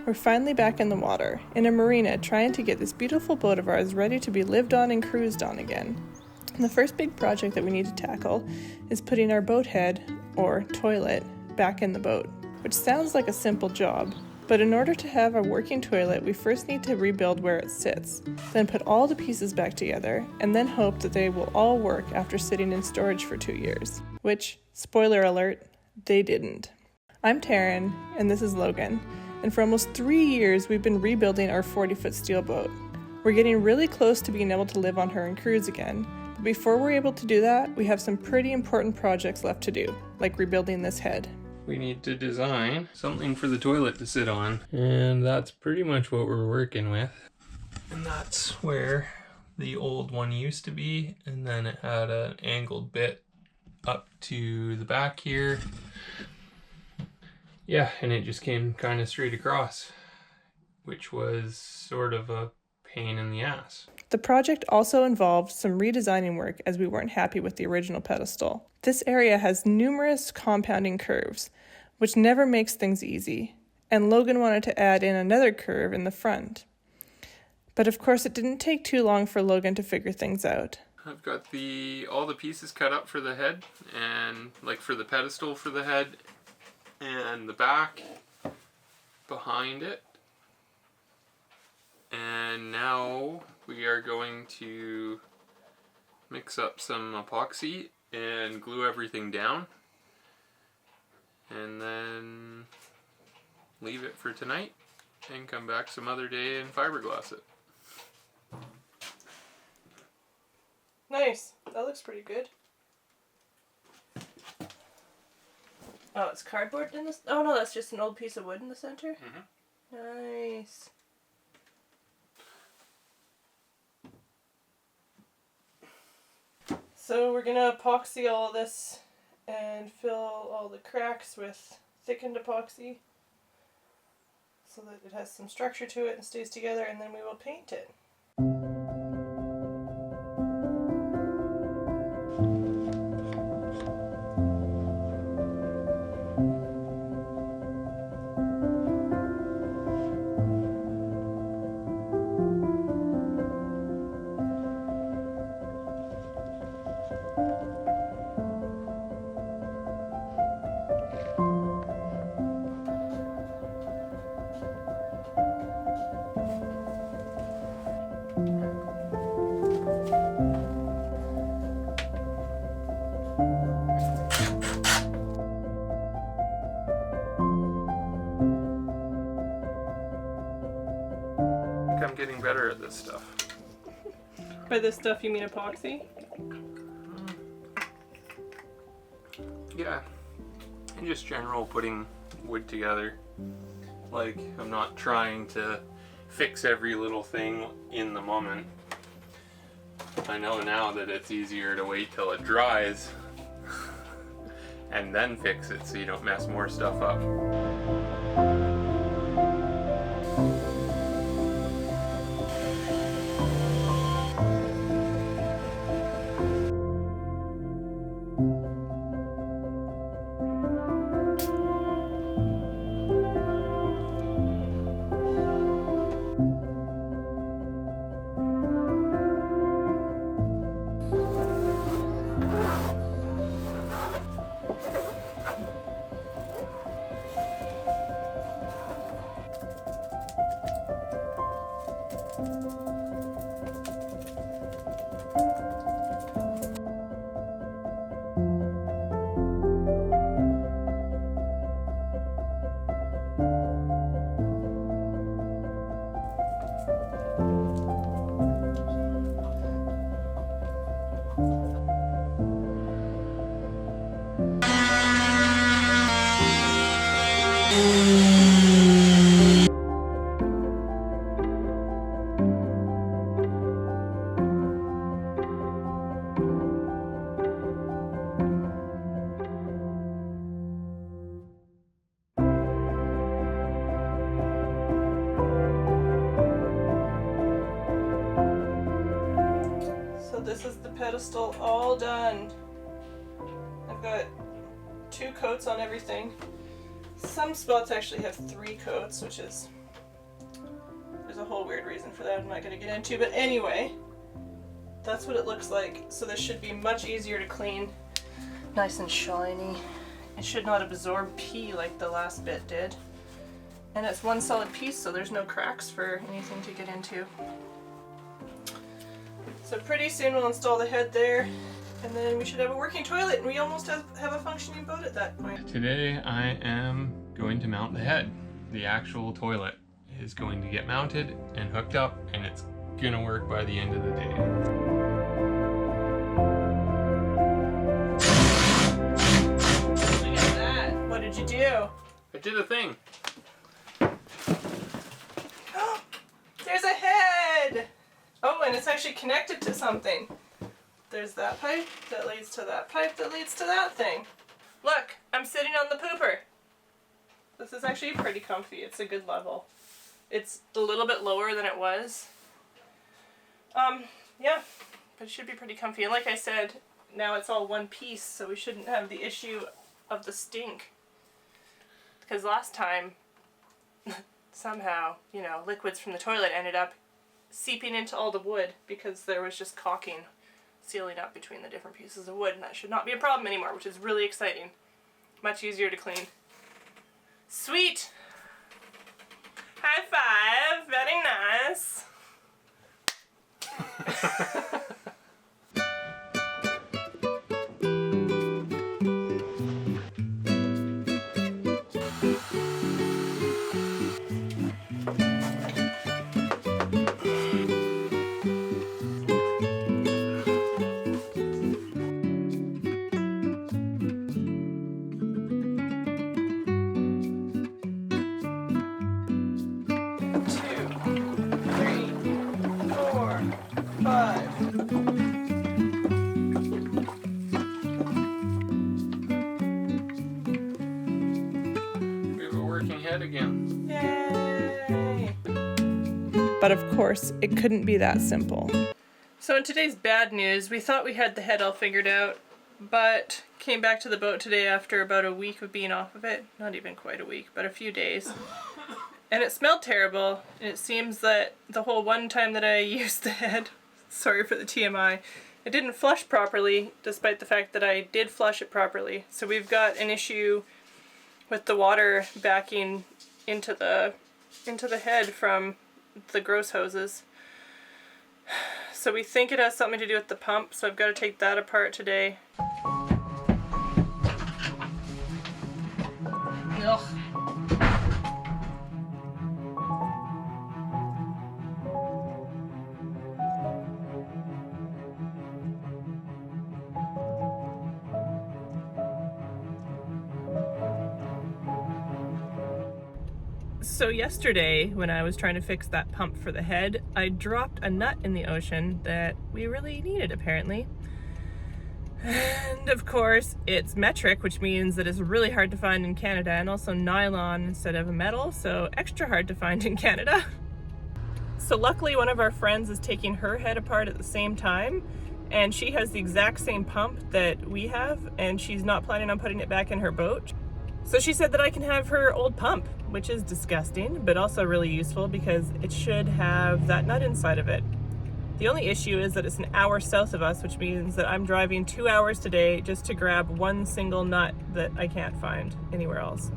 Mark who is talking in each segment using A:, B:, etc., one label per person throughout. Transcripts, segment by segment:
A: We're finally back in the water, in a marina, trying to get this beautiful boat of ours ready to be lived on and cruised on again. And the first big project that we need to tackle is putting our boat head, or toilet, back in the boat, which sounds like a simple job, but in order to have a working toilet, we first need to rebuild where it sits, then put all the pieces back together, and then hope that they will all work after sitting in storage for 2 years, which, spoiler alert, they didn't. I'm Taryn, and this is Logan. And for almost 3 years, we've been rebuilding our 40-foot steel boat. We're getting really close to being able to live on her and cruise again. But before we're able to do that, we have some pretty important projects left to do, like rebuilding this head.
B: We need to design something for the toilet to sit on. And that's pretty much what we're working with. And that's where the old one used to be. And then it had an angled bit up to the back here. Yeah, and it just came kind of straight across, which was sort of a pain in the ass.
A: The project also involved some redesigning work as we weren't happy with the original pedestal. This area has numerous compounding curves, which never makes things easy, and Logan wanted to add in another curve in the front. But of course it didn't take too long for Logan to figure things out.
B: I've got all the pieces cut up for the head, and like for the pedestal for the head, and the back behind it. And now we are going to mix up some epoxy and glue everything down, and then leave it for tonight and come back some other day and fiberglass it.
A: Nice. That looks pretty good. Oh, it's cardboard in this? Oh no, that's just an old piece of wood in the center? Mm-hmm. Nice. So we're gonna epoxy all of this and fill all the cracks with thickened epoxy so that it has some structure to it and stays together, and then we will paint it.
B: I'm getting better at this stuff.
A: By this stuff you mean epoxy?
B: Yeah, and just general putting wood together. Like, I'm not trying to fix every little thing in the moment. I know now that it's easier to wait till it dries and then fix it so you don't mess more stuff up. This is the pedestal all done. I've got 2 coats on everything. Some spots actually have 3 coats, which is
A: There's a whole weird reason for that I'm not going to get into, but anyway, that's what it looks like. So this should be much easier to clean. Nice and shiny. It should not absorb pee like the last bit did. And it's one solid piece, so there's no cracks for anything to get into. So pretty soon we'll install the head there, and then we should have a working toilet, and we almost have a functioning boat at that point.
B: Today I am going to mount the head. The actual toilet is going to get mounted and hooked up, and it's gonna work by the end of the day.
A: Look at that. What did you do?
B: I did a thing.
A: There's a head! Oh, and it's actually connected to something. There's that pipe that leads to that pipe that leads to that thing. Look, I'm sitting on the pooper. This is actually pretty comfy. It's a good level. It's a little bit lower than it was. Yeah, but it should be pretty comfy. And like I said, now it's all one piece, so we shouldn't have the issue of the stink. Because last time, somehow, you know, liquids from the toilet ended up seeping into all the wood because there was just caulking sealing up between the different pieces of wood, and that should not be a problem anymore, which is really exciting. Much easier to clean. Sweet! High five! Very nice!
B: Again.
A: Yay! But of course, it couldn't be that simple. So in today's bad news, we thought we had the head all figured out, but came back to the boat today after about a week of being off of it. Not even quite a week, but a few days. And it smelled terrible. And it seems that the whole one time that I used the head, sorry for the TMI, it didn't flush properly, despite the fact that I did flush it properly. So we've got an issue with the water backing into the head from the gross hoses. So we think it has something to do with the pump, so I've got to take that apart today. Ugh. So yesterday, when I was trying to fix that pump for the head, I dropped a nut in the ocean that we really needed, apparently. And of course, it's metric, which means that it's really hard to find in Canada, and also nylon instead of a metal, so extra hard to find in Canada. So luckily, one of our friends is taking her head apart at the same time, and she has the exact same pump that we have, and she's not planning on putting it back in her boat. So she said that I can have her old pump, which is disgusting, but also really useful because it should have that nut inside of it. The only issue is that it's an hour south of us, which means that I'm driving 2 hours today just to grab one single nut that I can't find anywhere else.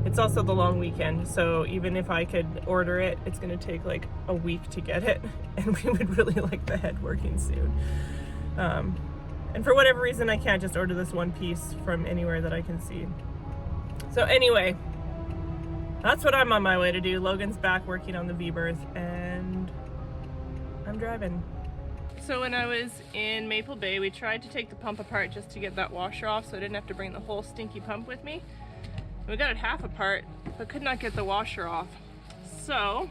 A: It's also the long weekend, so even if I could order it, it's gonna take like a week to get it, and we would really like the head working soon. And for whatever reason, I can't just order this one piece from anywhere that I can see. So anyway, that's what I'm on my way to do. Logan's back working on the V-berth, and I'm driving. So when I was in Maple Bay, we tried to take the pump apart just to get that washer off so I didn't have to bring the whole stinky pump with me. We got it half apart, but could not get the washer off. So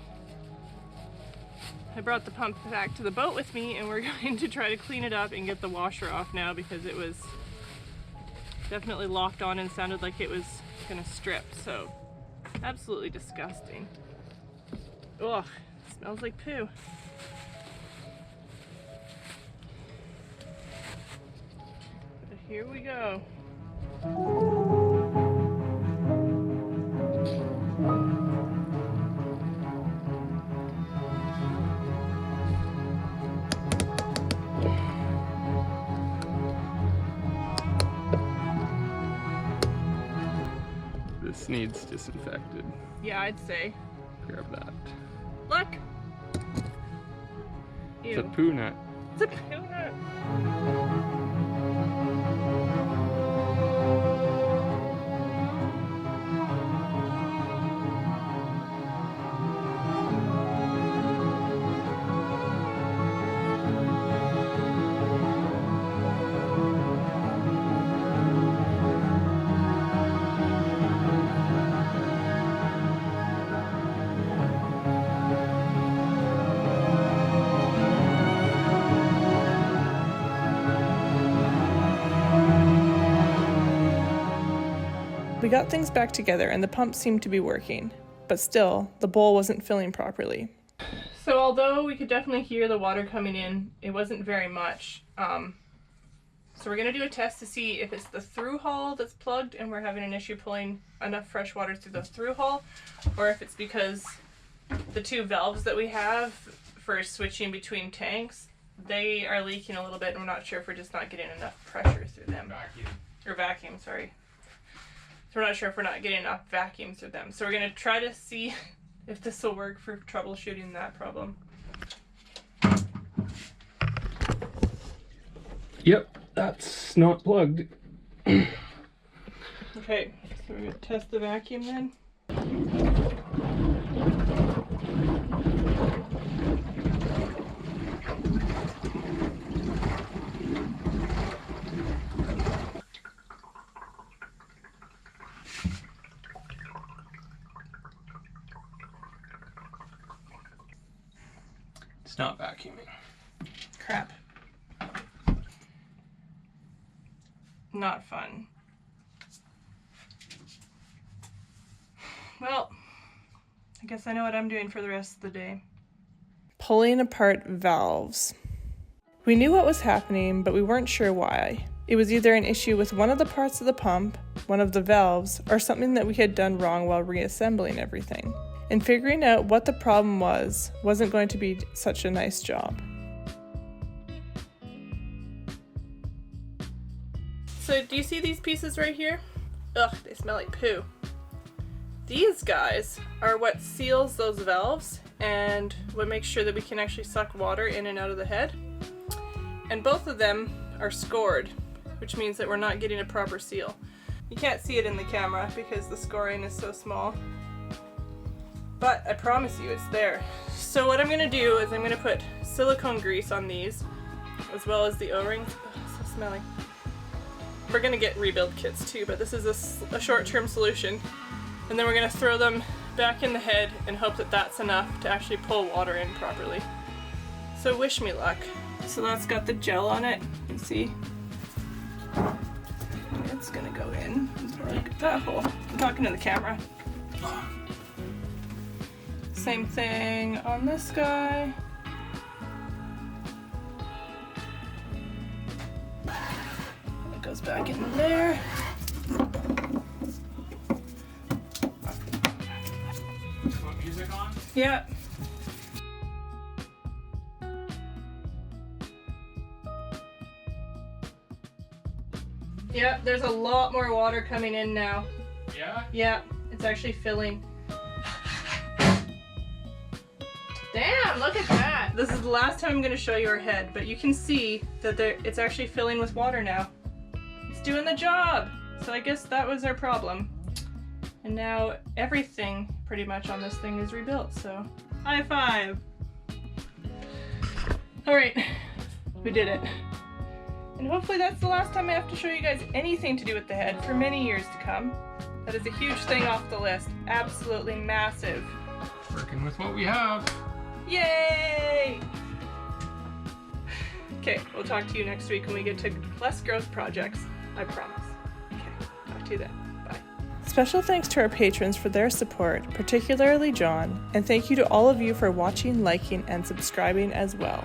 A: I brought the pump back to the boat with me, and we're going to try to clean it up and get the washer off now because it was definitely locked on and sounded like it was gonna strip. So absolutely disgusting. Ugh, smells like poo. But here we go.
B: This needs disinfected.
A: Yeah, I'd say.
B: Grab that.
A: Look!
B: It's a
A: Ew.
B: poo nut.
A: It's a poo nut. We got things back together and the pump seemed to be working, but still, the bowl wasn't filling properly. So although we could definitely hear the water coming in, it wasn't very much. So we're going to do a test to see if it's the through hull that's plugged and we're having an issue pulling enough fresh water through the through hull, or if it's because the two valves that we have for switching between tanks, they are leaking a little bit and we're not sure if we're just not getting enough pressure through them. Vacuum, sorry. So we're not sure if we're not getting enough vacuum through them. So we're going to try to see if this will work for troubleshooting that problem.
B: Yep, that's not plugged.
A: Okay, so we're going to test the vacuum then.
B: It's not vacuuming.
A: Crap. Not fun. Well, I guess I know what I'm doing for the rest of the day. Pulling apart valves. We knew what was happening, but we weren't sure why. It was either an issue with one of the parts of the pump, one of the valves, or something that we had done wrong while reassembling everything. And figuring out what the problem wasn't going to be such a nice job. So do you see these pieces right here? Ugh, they smell like poo. These guys are what seals those valves and what makes sure that we can actually suck water in and out of the head. And both of them are scored, which means that we're not getting a proper seal. You can't see it in the camera because the scoring is so small. But I promise you it's there. So what I'm going to do is I'm going to put silicone grease on these, as well as the O-rings. Ugh, so smelly. We're going to get rebuild kits too, but this is a short-term solution. And then we're going to throw them back in the head and hope that that's enough to actually pull water in properly. So wish me luck. So that's got the gel on it, you can see. It's going to go in. Look at that hole. I'm talking to the camera. Same thing on this guy. It goes back in there.
B: Want music on?
A: Yeah. Yeah, there's a lot more water coming in now.
B: Yeah?
A: Yeah, it's actually filling. Damn, look at that! This is the last time I'm going to show you our head, but you can see that it's actually filling with water now. It's doing the job! So I guess that was our problem. And now everything pretty much on this thing is rebuilt, so high five! Alright, we did it. And hopefully that's the last time I have to show you guys anything to do with the head for many years to come. That is a huge thing off the list. Absolutely massive.
B: Working with what we have.
A: Yay! Okay, we'll talk to you next week when we get to less growth projects. I promise. Okay, talk to you then. Bye. Special thanks to our patrons for their support, particularly John, and thank you to all of you for watching, liking, and subscribing as well.